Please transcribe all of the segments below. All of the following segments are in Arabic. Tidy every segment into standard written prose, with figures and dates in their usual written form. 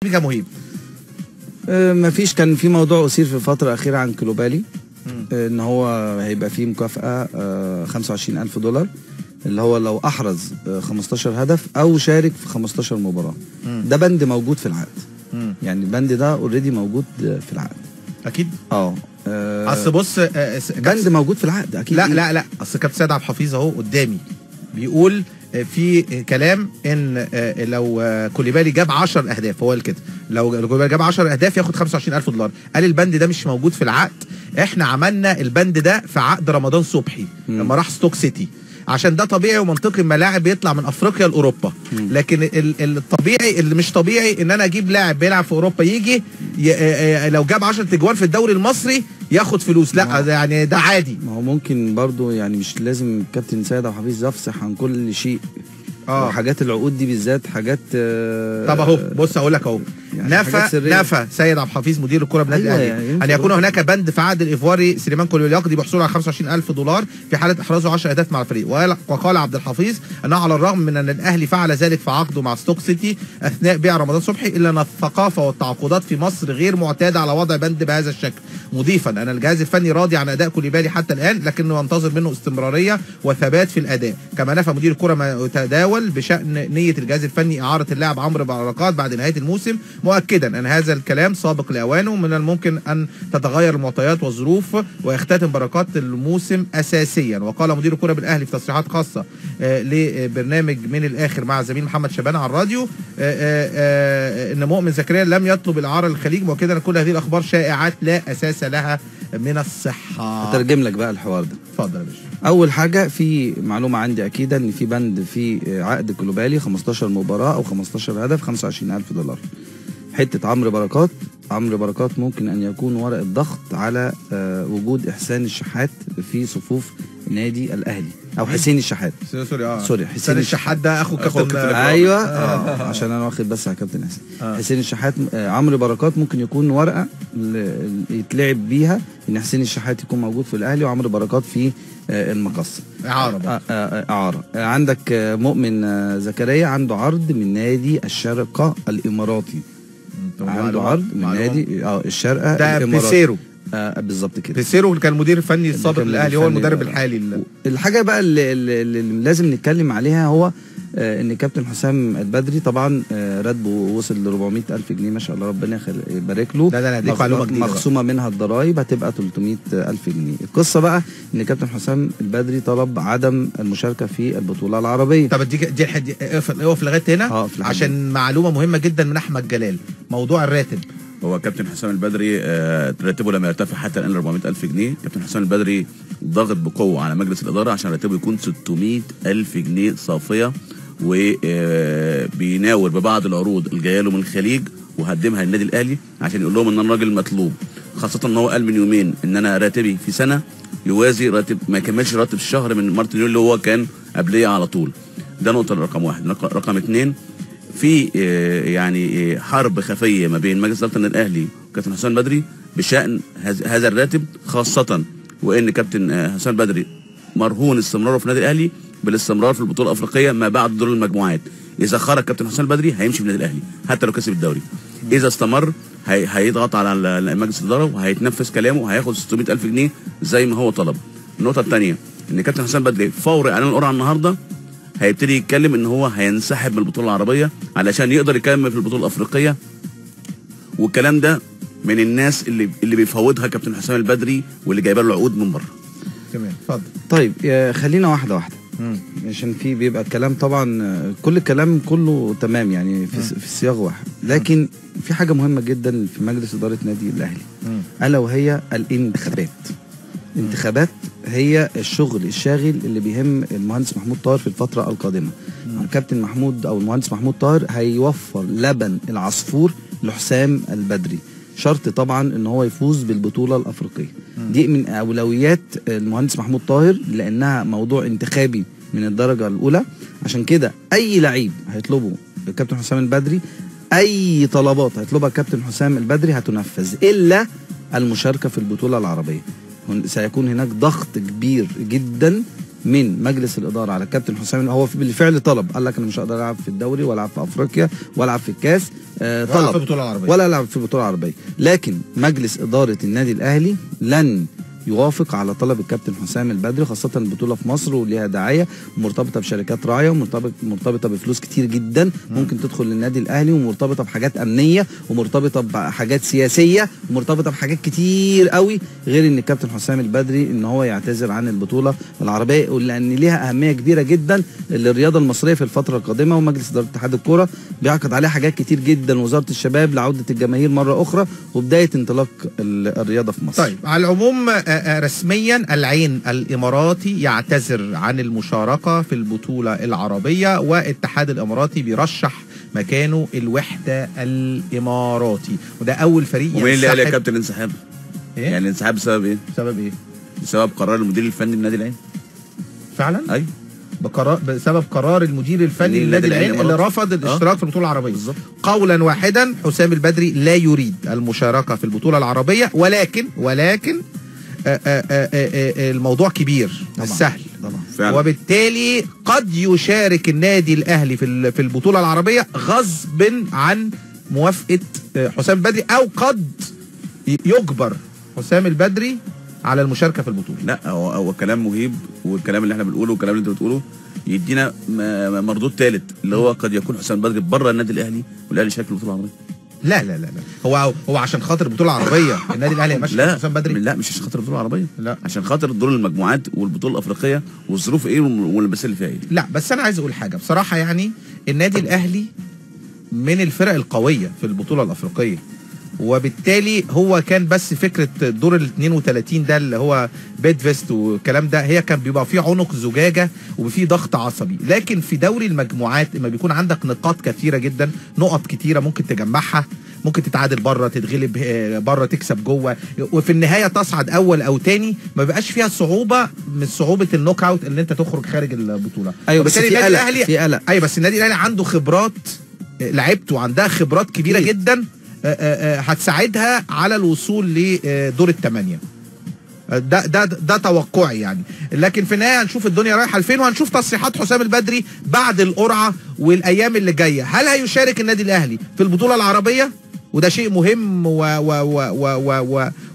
كمهيب. مفيش. كان في موضوع أثير في الفترة الأخيرة عن كلوبالي، إن هو هيبقى فيه مكافأة $25,000 اللي هو لو أحرز 15 هدف أو شارك في 15 مباراة. ده بند موجود في العقد. يعني البند ده اوريدي موجود في العقد. أكيد. أصل بص بند موجود في العقد أكيد. لا أصل كابتن سيد عبد الحفيظ أهو قدامي بيقول في كلام ان لو كوليبالي جاب 10 اهداف، هو كده لو كوليبالي جاب 10 اهداف ياخد $25,000. قال البند ده مش موجود في العقد، احنا عملنا البند ده في عقد رمضان صبحي لما راح ستوك سيتي، عشان ده طبيعي ومنطقي اما لاعب بيطلع من افريقيا لاوروبا. لكن الطبيعي اللي مش طبيعي ان انا اجيب لاعب بيلعب في اوروبا يجي لو جاب 10 تجوان في الدوري المصري ياخد فلوس. لا يعني ده عادي. ما هو ممكن برضو يعني مش لازم كابتن سيد عبد الحفيظ يفصح عن كل شيء. حاجات العقود دي بالذات حاجات طب اهو بص اقول لك اهو يعني نفى سيد عبد الحفيظ مدير الكره بالنادي الاهلي يعني ان يكون هناك بند في عقد الايفواري سليمان كوليبالي يقضي بحصول على $25,000 في حاله احرازه 10 اهداف مع الفريق. وقال عبد الحفيظ انه على الرغم من ان الاهلي فعل ذلك في عقده مع ستوك سيتي اثناء بيع رمضان صبحي، الا ان الثقافه والتعاقدات في مصر غير معتاده على وضع بند بهذا الشكل، مضيفا ان الجهاز الفني راضي عن اداء كوليبالي حتى الان لكنه ينتظر منه استمراريه وثبات في الاداء. كما نفى مدير الكره ما يتداول بشان نيه الجهاز الفني اعاره اللاعب عمرو بركات بعد نهايه الموسم، مؤكدا ان هذا الكلام سابق لاوانه، من الممكن ان تتغير المعطيات والظروف ويختتم بركات الموسم اساسيا. وقال مدير الكره بالاهلي في تصريحات خاصه لبرنامج من الاخر مع زميل محمد شبان على الراديو ان مؤمن زكريا لم يطلب الاعاره للخليج، مؤكدا ان كل هذه الاخبار شائعات لا اساس لها من الصحه. هترجم لك بقى الحوار ده. اتفضل يا باشا. اول حاجه، في معلومه عندي اكيده ان في بند في عقد كولوبالي 15 مباراه او 15 هدف $25,000. حته عمرو بركات ممكن ان يكون ورقه ضغط على وجود احسان الشحات في صفوف نادي الاهلي او حسين الشحات. سوري حسين الشحات ده اخو كابتن. ايوه عشان انا واخد بس على كابتن حسين. حسين الشحات عمرو بركات ممكن يكون ورقه يتلعب بيها ان حسين الشحات يكون موجود في الاهلي وعمرو بركات في المقصه اعاره. عندك مؤمن زكريا عنده عرض من نادي الشارقه الاماراتي. عنده عرض من نادي الشارقه ده بيسيرو. بالظبط كده. بيسيرو كان المدير الفني السابق للاهلي، هو المدرب الحالي. الحاجه بقى اللي لازم نتكلم عليها هو ان كابتن حسام البدري طبعا راتبه وصل ل $400,000 ما شاء الله، ربنا يبارك له. ده هديك معلومه جديده، مخصومه منها الضرايب هتبقى $300,000. القصه بقى ان كابتن حسام البدري طلب عدم المشاركه في البطوله العربيه. طب دي اقف لغايه هنا عشان معلومه مهمه جدا من احمد جلال، موضوع الراتب. هو كابتن حسام البدري راتبه لما يرتفع حتى الان $400,000. كابتن حسام البدري ضغط بقوه على مجلس الاداره عشان راتبه يكون $600,000 صافيه، وبيناور ببعض العروض الجايه له من الخليج وهقدمها للنادي الاهلي عشان يقول لهم ان انا راجل مطلوب، خاصه ان هو قال من يومين ان انا راتبي في سنه يوازي راتب ما يكملش راتب الشهر من مارتن اللي هو كان قبليه على طول. ده نقطه رقم واحد. رقم اتنين، في يعني حرب خفيه ما بين مجلس اداره النادي الاهلي وكابتن حسام البدري بشان هذا الراتب، خاصه وان كابتن حسام البدري مرهون استمراره في النادي الاهلي بالاستمرار في البطوله الافريقيه ما بعد دور المجموعات. اذا خرج كابتن حسام البدري هيمشي من النادي الاهلي حتى لو كسب الدوري. اذا استمر هيضغط على مجلس الاداره وهيتنفذ كلامه وهياخد $600,000 زي ما هو طلب. النقطه الثانيه ان كابتن حسام البدري فور اعلان القرعه النهارده هيبتدي يتكلم ان هو هينسحب من البطوله العربيه علشان يقدر يكمل في البطوله الافريقيه، والكلام ده من الناس اللي بيفوضها كابتن حسام البدري واللي جايبه له عقود من بره. تمام اتفضل. طيب خلينا واحده عشان في بيبقى الكلام طبعا كل الكلام كله تمام يعني في سياق واحد، لكن في حاجه مهمه جدا في مجلس اداره نادي الاهلي الا وهي الانتخابات. الانتخابات هي الشغل الشاغل اللي بيهم المهندس محمود طاهر في الفتره القادمه. كابتن محمود او المهندس محمود طاهر هيوفر لبن العصفور لحسام البدري، شرط طبعا ان هو يفوز بالبطوله الافريقيه. دي من اولويات المهندس محمود طاهر لانها موضوع انتخابي من الدرجه الاولى. عشان كده اي لعيب هيطلبه الكابتن حسام البدري، اي طلبات هيطلبها الكابتن حسام البدري هتنفذ الا المشاركه في البطوله العربيه. سيكون هناك ضغط كبير جدا من مجلس الاداره على الكابتن حسام. هو بالفعل طلب، قال لك انا مش هقدر العب في الدوري ولا العب في افريقيا ولا العب في الكاس، طلب في البطوله العربيه ولا العب في البطوله العربيه. لكن مجلس اداره النادي الاهلي لن يوافق على طلب الكابتن حسام البدري، خاصة البطولة في مصر وليها دعاية ومرتبطة بشركات راعية ومرتبطة بفلوس كتير جدا ممكن تدخل للنادي الأهلي، ومرتبطة بحاجات أمنية ومرتبطة بحاجات سياسية ومرتبطة بحاجات كتير قوي، غير إن الكابتن حسام البدري إن هو يعتذر عن البطولة العربية، لأن ليها أهمية كبيرة جدا للرياضة المصرية في الفترة القادمة. ومجلس إدارة اتحاد الكورة بيعقد عليها حاجات كتير جدا، وزارة الشباب لعودة الجماهير مرة أخرى وبداية انطلاق الرياضة في مصر. طيب على العموم رسميا العين الاماراتي يعتذر عن المشاركه في البطوله العربيه، والاتحاد الاماراتي بيرشح مكانه الوحده الاماراتي، وده اول فريق ومين اللي قال يا كابتن انسحاب؟ إيه؟ يعني الانسحاب بسبب ايه؟ بسبب ايه؟ بسبب قرار المدير الفني للنادي العين. فعلا؟ ايوه بسبب قرار المدير الفني للنادي العين اللي رفض الاشتراك في البطوله العربيه. بالظبط. قولا واحدا حسام البدري لا يريد المشاركه في البطوله العربيه، ولكن الموضوع كبير مش سهل طبعا. وبالتالي قد يشارك النادي الاهلي في البطوله العربيه غصب عن موافقه حسام البدري، او قد يجبر حسام البدري على المشاركه في البطوله. لا هو كلام مهيب، والكلام اللي احنا بنقوله والكلام اللي انت بتقوله يدينا مردود ثالث، اللي هو قد يكون حسام البدري بره النادي الاهلي والاهلي شارك في البطوله العربيه. لا هو عشان خاتر البطوله العربيه النادي الاهلي ماشي حسام بدري؟ لا مش عشان خاطر البطوله العربيه، لا عشان خاطر دور المجموعات والبطوله الافريقيه والظروف ايه واللبس اللي فيها ايه. لا بس انا عايز اقول حاجه بصراحه، يعني النادي الاهلي من الفرق القويه في البطوله الافريقيه، وبالتالي هو كان بس فكره دور ال 32 ده اللي هو بيد فيست والكلام ده، هي كان بيبقى فيه عنق زجاجه وفيه ضغط عصبي. لكن في دوري المجموعات لما بيكون عندك نقاط كثيره جدا، نقط كتيره ممكن تجمعها، ممكن تتعادل بره، تتغلب بره، تكسب جوه، وفي النهايه تصعد اول او تاني، ما بيبقاش فيها صعوبه من صعوبه النوك اوت ان انت تخرج خارج البطوله. ايوه بس في قلق. ايوه بس النادي الاهلي عنده خبرات، لعيبته عندها خبرات كبيره جدا هتساعدها على الوصول لدور الثمانيه. ده توقعي يعني. لكن في النهايه هنشوف الدنيا رايحه لفين، وهنشوف تصريحات حسام البدري بعد القرعه والايام اللي جايه. هل هيشارك النادي الاهلي في البطوله العربيه؟ وده شيء مهم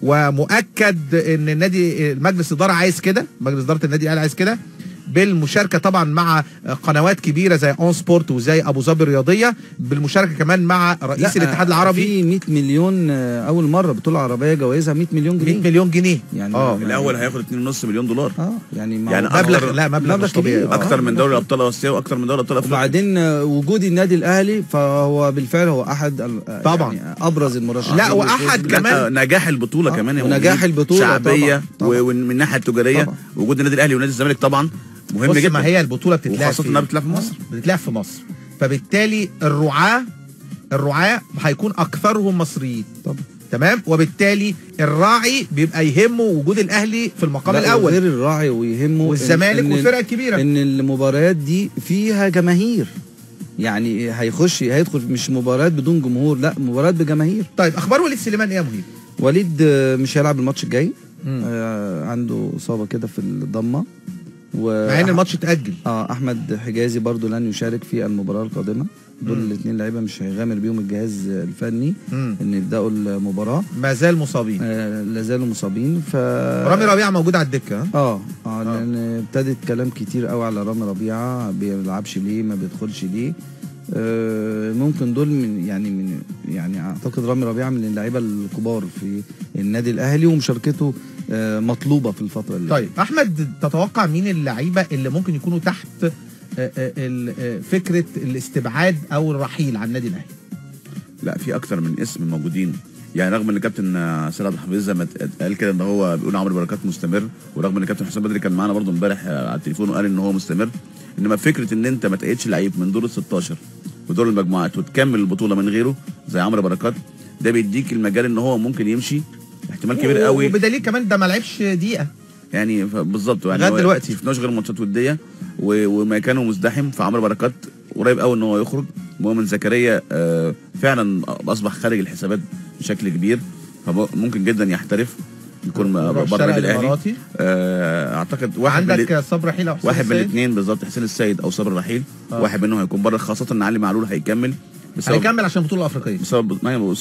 ومؤكد ان النادي مجلس الاداره عايز كده، مجلس اداره النادي الاهلي عايز كده، بالمشاركه طبعا مع قنوات كبيره زي اون سبورت وزي ابو ظبي الرياضيه، بالمشاركه كمان مع رئيس الاتحاد العربي. في 100 مليون اول مره بطوله عربيه جوائزها 100 مليون جنيه. 100 مليون جنيه يعني الاول هياخد 2.5 مليون دولار. يعني مبلغ، لا مبلغ طبيعي، اكتر من دوري الابطال الاسيوي واكتر من دوري الابطال افريقيا. وبعدين وجود النادي الاهلي فهو بالفعل هو احد طبعا يعني ابرز المرشحين. لا واحد كمان نجاح البطوله كمان، ونجاح البطوله شعبيه ومن الناحيه التجاريه طبعا. وجود النادي الاهلي ونادي الزمالك طبعا مهم جدا. ما هي البطوله بتتلعب وخاصه انها بتتلعب في مصر، بتتلعب في مصر، فبالتالي الرعاة هيكون اكثرهم مصريين طبعا. تمام، وبالتالي الراعي بيبقى يهمه وجود الاهلي في المقام الاول، غير الراعي ويهمه والزمالك والفرق الكبيره، ان المباريات دي فيها جماهير. يعني هيدخل مش مباريات بدون جمهور، لا مباريات بجماهير. طيب اخبار وليد سليمان ايه يا مهيب؟ وليد مش هيلعب الماتش الجاي، عنده اصابه كده في الضمه، مع ان الماتش اتاجل. احمد حجازي برضو لن يشارك في المباراه القادمه. دول الاثنين لعيبه مش هيغامر بيهم الجهاز الفني ان يبداوا المباراه، ما زال مصابين. لا زالوا مصابين. رامي ربيعه موجود على الدكه. لان ابتدت كلام كتير قوي على رامي ربيعه، ما بيلعبش ليه، ما بيدخلش ليه. ممكن دول يعني اعتقد رامي ربيعه من اللعيبه الكبار في النادي الاهلي، ومشاركته مطلوبه في الفتره اللي طيب احمد، تتوقع مين اللعيبه اللي ممكن يكونوا تحت فكره الاستبعاد او الرحيل عن النادي الاهلي؟ لا في اكتر من اسم موجودين، يعني رغم ان الكابتن سيد عبد الحفيظ زي ما قال كده ان هو بيقول عمرو بركات مستمر، ورغم ان الكابتن حسام بدري كان معانا برضه امبارح على التليفون وقال ان هو مستمر، انما فكره ان انت ما تقيدش لعيب من دور ال 16 ودور المجموعات وتكمل البطوله من غيره زي عمرو بركات، ده بيديك المجال ان هو ممكن يمشي احتمال كبير قوي. وبدليل كمان ده ما لعبش دقيقه يعني بالظبط، يعني لغايه دلوقتي شفناش غير ماتشات وديه ومكانه مزدحم، فعمرو بركات قريب قوي ان هو يخرج. مؤمن زكريا فعلا اصبح خارج الحسابات بشكل كبير، فممكن جدا يحترف. يكون بره النادي الاهلي. اعتقد عندك صبري رحيل او حسين واحد من الاثنين بالظبط، حسين السيد او صبري رحيل. واحد منهم هيكون بره، خاصه ان علي معلول هيكمل عشان البطوله الافريقيه، بسبب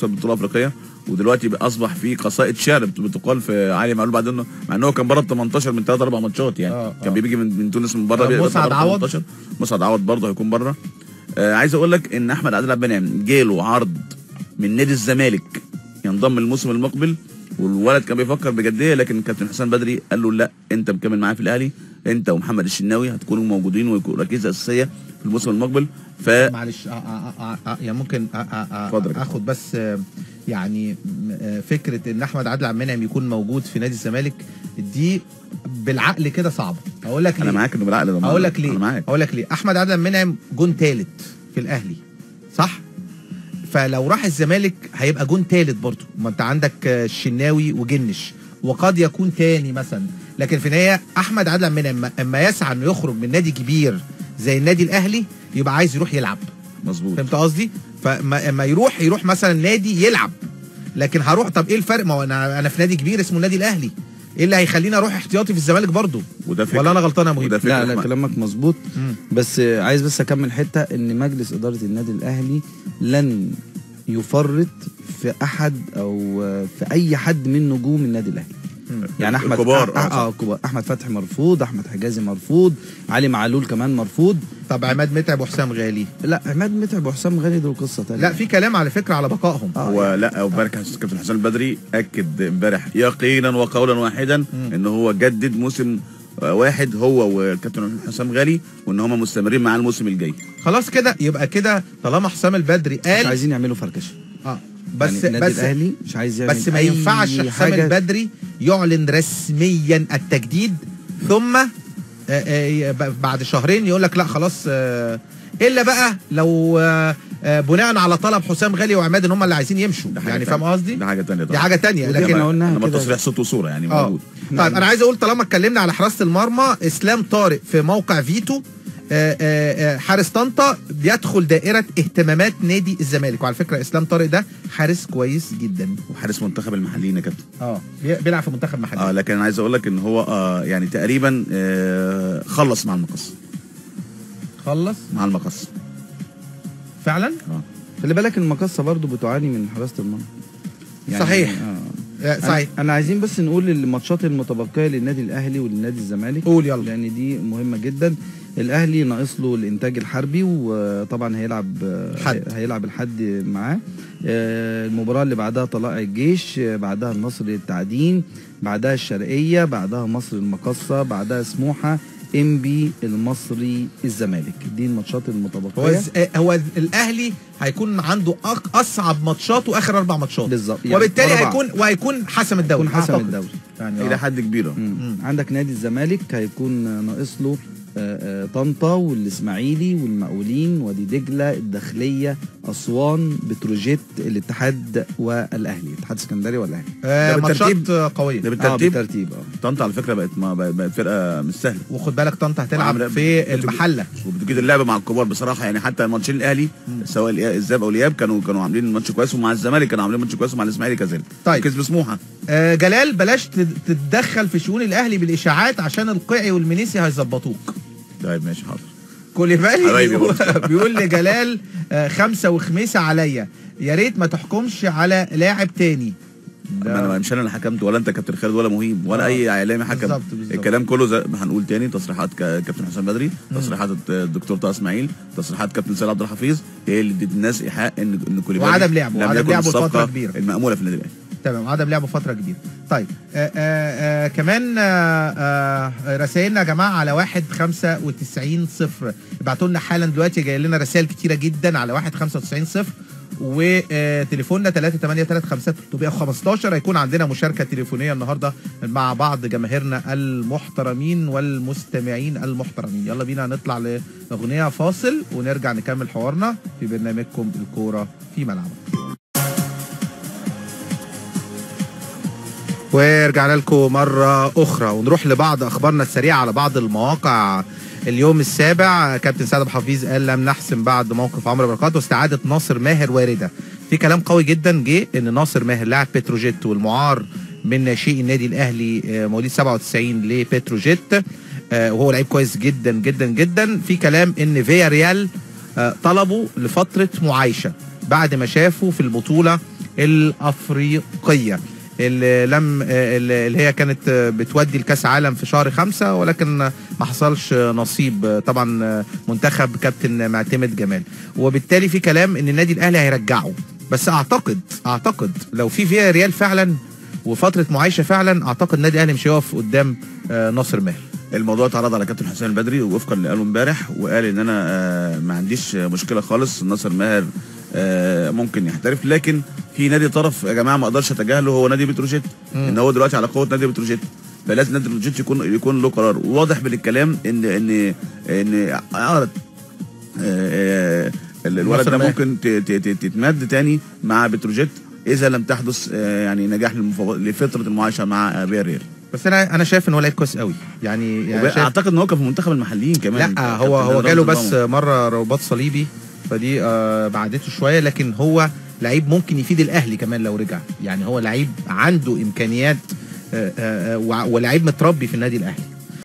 البطوله الافريقيه. ودلوقتي اصبح في قصائد شعر بتقال في علي معلول بعد انه مع انه كان بره 18 من 3 4 ماتشات يعني. كان بيجي من تونس من بره. مسعد عوض برضه هيكون بره. عايز اقول لك ان احمد عادل عبد المنعم جاله عرض من نادي الزمالك ينضم الموسم المقبل، والولد كان بيفكر بجديه، لكن كابتن حسام بدري قال له لا، انت مكمل معايا في الاهلي، انت ومحمد الشناوي هتكونوا موجودين ويكونوا ركيزه اساسيه في الموسم المقبل. معلش يعني ممكن اخد بس يعني فكره ان احمد عادل عبد المنعم يكون موجود في نادي الزمالك دي بالعقل كده صعبه. اقول لك ليه؟ انا معاك انه بالعقل. اقول لك ليه احمد عادل عبد المنعم جون ثالث في الاهلي صح؟ فلو راح الزمالك هيبقى جون ثالث برضه، ما انت عندك الشناوي وجنش، وقد يكون ثاني مثلا. لكن في النهايه احمد عادل عبد المنعم اما يسعى انه يخرج من نادي كبير زي النادي الاهلي يبقى عايز يروح يلعب. مظبوط، فهمت قصدي؟ فما يروح مثلا نادي يلعب، لكن هروح طب ايه الفرق؟ ما هو انا في نادي كبير اسمه النادي الاهلي، ايه اللي هيخليني اروح احتياطي في الزمالك برضه؟ ولا انا غلطان يا مهيب؟ لا كلامك مظبوط. بس عايز اكمل حته ان مجلس اداره النادي الاهلي لن يفرط في احد او في اي حد من نجوم النادي الاهلي. يعني احمد كبار كبار، احمد فتحي مرفوض، احمد حجازي مرفوض، علي معلول كمان مرفوض. طب عماد متعب وحسام غالي؟ لا عماد متعب وحسام غالي دول قصه ثانيه. لا في كلام على فكره على بقائهم. هو لا امبارح كابتن حسام البدري اكد امبارح يقينا وقولا واحدا ان هو جدد موسم واحد هو والكابتن حسام غالي، وان هم مستمرين معاه الموسم الجاي. خلاص كده يبقى كده طالما حسام البدري قال مش عايزين يعملوا فركشه. بس يعني النادي الاهلي مش عايز يعمل، بس ما ينفعش حسام البدري يعلن رسميا التجديد ثم بعد شهرين يقول لك لا خلاص، الا بقى لو بناء على طلب حسام غالي وعماد ان هم اللي عايزين يمشوا. يعني فاهم قصدي؟ دي حاجه ثانيه. دي حاجه ثانيه، لكن لما تصريح صوت وصوره يعني موجود. طيب انا عايز اقول طالما اتكلمنا على حراسه المرمى، اسلام طارق في موقع فيتو حارس طنطا بيدخل دائره اهتمامات نادي الزمالك. وعلى فكره اسلام طارق ده حارس كويس جدا وحارس منتخب المحليين يا كابتن. بيلعب في منتخب محلي. لكن انا عايز اقول لك ان هو يعني تقريبا خلص مع المقص. خلص مع المقص فعلا. خلي بالك المقصه برضو بتعاني من حراسه المرمى يعني. صحيح. صحيح. انا عايزين بس نقول الماتشات المتبقيه للنادي الاهلي وللنادي الزمالك. قول يلا. لان دي مهمه جدا. الاهلي ناقص له الانتاج الحربي، وطبعا هيلعب الحد معاه. المباراه اللي بعدها طلائع الجيش، بعدها النصر التعدين، بعدها الشرقيه، بعدها مصر المقصه، بعدها سموحه، انبي، المصري، الزمالك. دي الماتشات المتبقيه. هو الاهلي هيكون عنده اصعب ماتشات واخر 4 ماتشات بالظبط يعني، وبالتالي هيكون حسم الدوري. حسم الدوري يعني الى حد كبير. عندك نادي الزمالك هيكون ناقص له طنطا والاسماعيلي والمقاولين، وادي دجله، الداخليه، اسوان، بتروجيت، الاتحاد والاهلي، الاتحاد السكندري والاهلي. ماتشات قويه. ده بالترتيب. طنطا على فكره بقت فرقه مش سهله. وخد بالك طنطا هتلعب في المحله وبتجيد اللعب مع الكبار بصراحه يعني. حتى ماتشين الاهلي سواء الذهاب او الاياب كانوا عاملين ماتش كويس، ومع الزمالك كانوا عاملين ماتش كويس، ومع الاسماعيلي كذلك. طيب كسب سموحه. جلال بلاش تتدخل في شؤون الاهلي بالاشاعات عشان القيعي والمنيسي هيظبطوك. طيب ماشي حاضر. كوليبالي بيقول لجلال 5 وخميسه عليا، يا ريت ما تحكمش على لاعب تاني. مش انا اللي حكمت ولا انت كابتن خالد ولا مهيب ولا اي اعلامي حكم. بالزبط. الكلام كله زي ما هنقول تاني، تصريحات كابتن حسام بدري، تصريحات الدكتور طه اسماعيل، تصريحات كابتن سيد عبد الحفيظ، هي اللي ادت الناس ايحاء ان كوليبالي وعدم لعبه فتره كبيره المأموله في النادي الاهلي. تمام، عدم لعبه فتره كبيره. طيب كمان رسائلنا يا جماعه على 1-95-0. ابعتوا لنا حالا دلوقتي، جاي لنا رسائل كتيره جدا على 1-95-0، وتليفوننا 3835315. هيكون عندنا مشاركه تليفونيه النهارده مع بعض جماهيرنا المحترمين والمستمعين المحترمين. يلا بينا نطلع لاغنيه فاصل ونرجع نكمل حوارنا في برنامجكم الكوره في ملعبك. ورجعنا لكم مرة أخرى ونروح لبعض أخبارنا السريعة على بعض المواقع. اليوم السابع كابتن سيد عبد الحفيظ قال لم نحسم بعد موقف عمرو بركات واستعادة ناصر ماهر واردة. في كلام قوي جدا جه ان ناصر ماهر لاعب بتروجيت والمعار من ناشئي النادي الاهلي مواليد 97 لبتروجيت، وهو لعيب كويس جدا جدا جدا. في كلام ان فيا ريال طلبوا لفتره معايشه بعد ما شافوا في البطوله الافريقيه اللي هي كانت بتودي الكاس عالم في شهر 5، ولكن ما حصلش نصيب طبعا منتخب كابتن معتمد جمال، وبالتالي في كلام ان النادي الاهلي هيرجعه. بس اعتقد لو في فيا ريال فعلا وفتره معايشه فعلا، اعتقد النادي الاهلي مش هيقف قدام ناصر ماهر. الموضوع اتعرض على كابتن حسين البدري ووفقا اللي قاله امبارح، وقال ان انا ما عنديش مشكله خالص، ناصر ماهر ممكن يحترف، لكن في نادي طرف يا جماعه ما اقدرش اتجاهله، هو نادي بتروجيت. ان هو دلوقتي على قوه نادي بتروجيت، فلازم نادي بتروجيت يكون له قرار واضح من الكلام ان الولد ده ممكن تتمد تاني مع بتروجيت اذا لم تحدث يعني نجاح لفتره المعايشه مع فياريال. بس انا شايف ان هو لعيب كويس قوي يعني اعتقد ان هو كان في منتخب المحليين كمان. لا هو جاله بس مره رباط صليبي، فدي بعدته شويه، لكن هو لعيب ممكن يفيد الاهلي كمان لو رجع. يعني هو لعيب عنده امكانيات ولعيب متربي في النادي الاهلي.